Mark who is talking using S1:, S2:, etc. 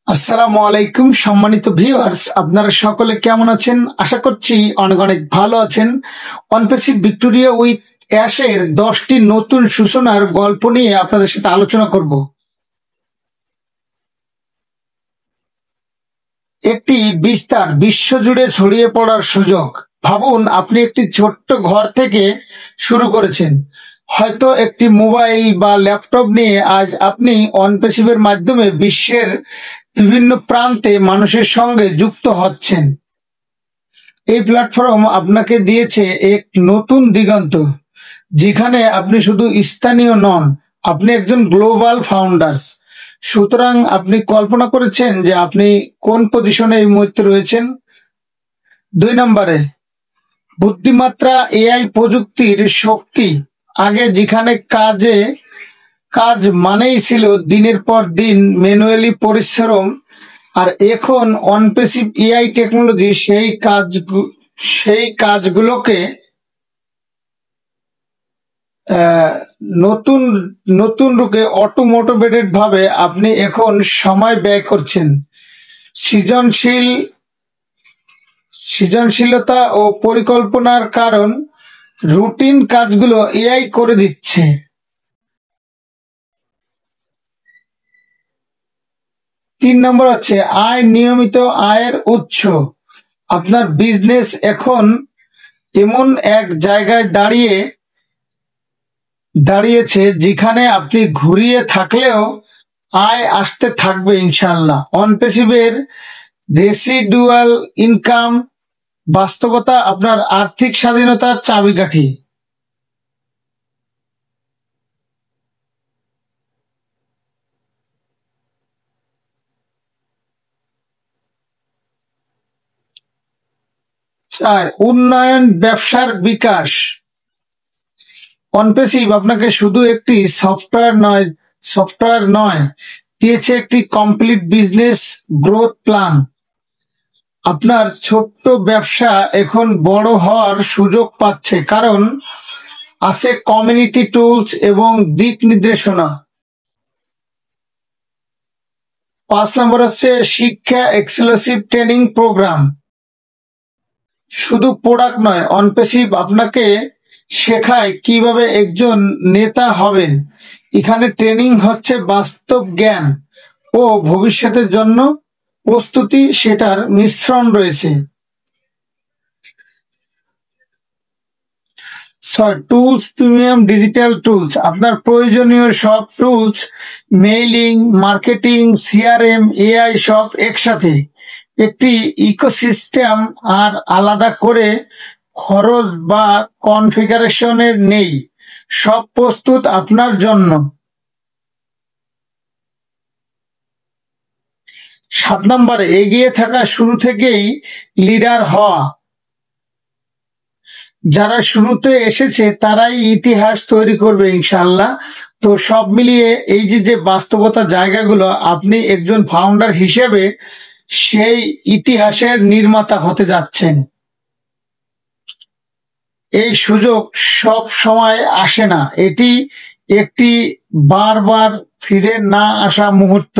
S1: আসসালামু আলাইকুম সম্মানিত ভিউয়ার্স, আপনারা সকলে কেমন আছেন? আশা করছি অনেক অনেক ভালো আছেন। অনপ্যাসিভ ভিক্টোরিয়া উইথ অ্যাশের 10টি নতুন সূচনার গল্প নিয়ে আপনাদের সাথে আলোচনা করব। একটি বিস্তার বিশ্বজুড়ে ছড়িয়ে পড়ার সুযোগ। ভাবুন, আপনি একটি ছোট্ট ঘর থেকে শুরু করেছেন, হয়তো একটি মোবাইল বা ল্যাপটপ নিয়ে। আজ আপনি অনপ্যাসিভের মাধ্যমে বিশ্বের বিভিন্ন প্রান্তে মানুষের সঙ্গে যুক্ত হচ্ছেন। এই প্ল্যাটফর্ম আপনাকে দিয়েছে এক নতুন দিগন্ত, যেখানে আপনি শুধু স্থানীয় নন, আপনি একজন গ্লোবাল ফাউন্ডার্স। সুতরাং আপনি কল্পনা করেছেন যে আপনি কোন পজিশনে এই মুহূর্তে রয়েছেন। 2 নম্বরে, বুদ্ধিমাত্রা এআই প্রযুক্তির শক্তি। আগে যেখানে কাজ মানেই ছিল দিনের পর দিন ম্যানুয়ালি পরিশ্রম, আর এখন অনপ্যাসিভ এআই টেকনোলজি সেই কাজগুলোকে নতুন নতুন রূপে অটোমোটিভেটেড ভাবে আপনি এখন সময় ব্যয় করছেন। সৃজনশীলতা ও পরিকল্পনার কারণ রুটিন কাজগুলো এআই করে দিচ্ছে। 3 নম্বর হচ্ছে নিয়মিত আয়ের উৎস। আপনার বিজনেস এখন এমন এক জায়গায় দাঁড়িয়েছে যেখানে আপনি ঘুরিয়ে থাকলেও আয় আসতে থাকবে ইনশাল্লাহ। অনপ্যাসিভের রেসিডুয়াল ইনকাম বাস্তবতা আপনার আর্থিক স্বাধীনতার চাবিকাঠি। উন্নয়ন, ব্যবসার বিকাশ। অনপ্যাসিভ আপনাকে শুধু একটি সফটওয়্যার নয়, দিয়েছে একটি কমপ্লিট বিজনেস গ্রোথ প্ল্যান। আপনার ছোট্ট ব্যবসা এখন বড় হওয়ার সুযোগ পাচ্ছে, কারণ আছে কমিউনিটি টুলস এবং দিক নির্দেশনা। 5 নম্বর হচ্ছে শিক্ষা, এক্সক্লুসিভ ট্রেনিং প্রোগ্রাম। শুধু প্রোডাক্ট নয়, অনপ্যাসিভ আপনাকে শেখায় কিভাবে একজন নেতা হবেন। এখানে ট্রেনিং হচ্ছে বাস্তব জ্ঞান ও ভবিষ্যতের জন্য প্রস্তুতি, সেটার মিশ্রণ রয়েছে। Tools, premium digital tools. আপনার প্রয়োজনীয় সব tools, mailing, marketing, CRM, AI সব একসাথে, একটি ইকোসিস্টেম। আর আলাদা করে খরচ বা কনফিগারেশনের নেই, সব প্রস্তুত আপনার জন্য। 7 নম্বরে, এগিয়ে থাকা, শুরু থেকেই লিডার হওয়া। যারা শুরুতে এসেছে তারাই ইতিহাস তৈরি করবে ইনশাল্লাহ। তো সব মিলিয়ে এই যে বাস্তবতা জায়গাগুলো, আপনি একজন ফাউন্ডার হিসেবে সেই ইতিহাসের নির্মাতা হতে যাচ্ছেন। এই সুযোগ সব সময় আসে না, এটি একটি বারবার ফিরে না আসা মুহূর্ত।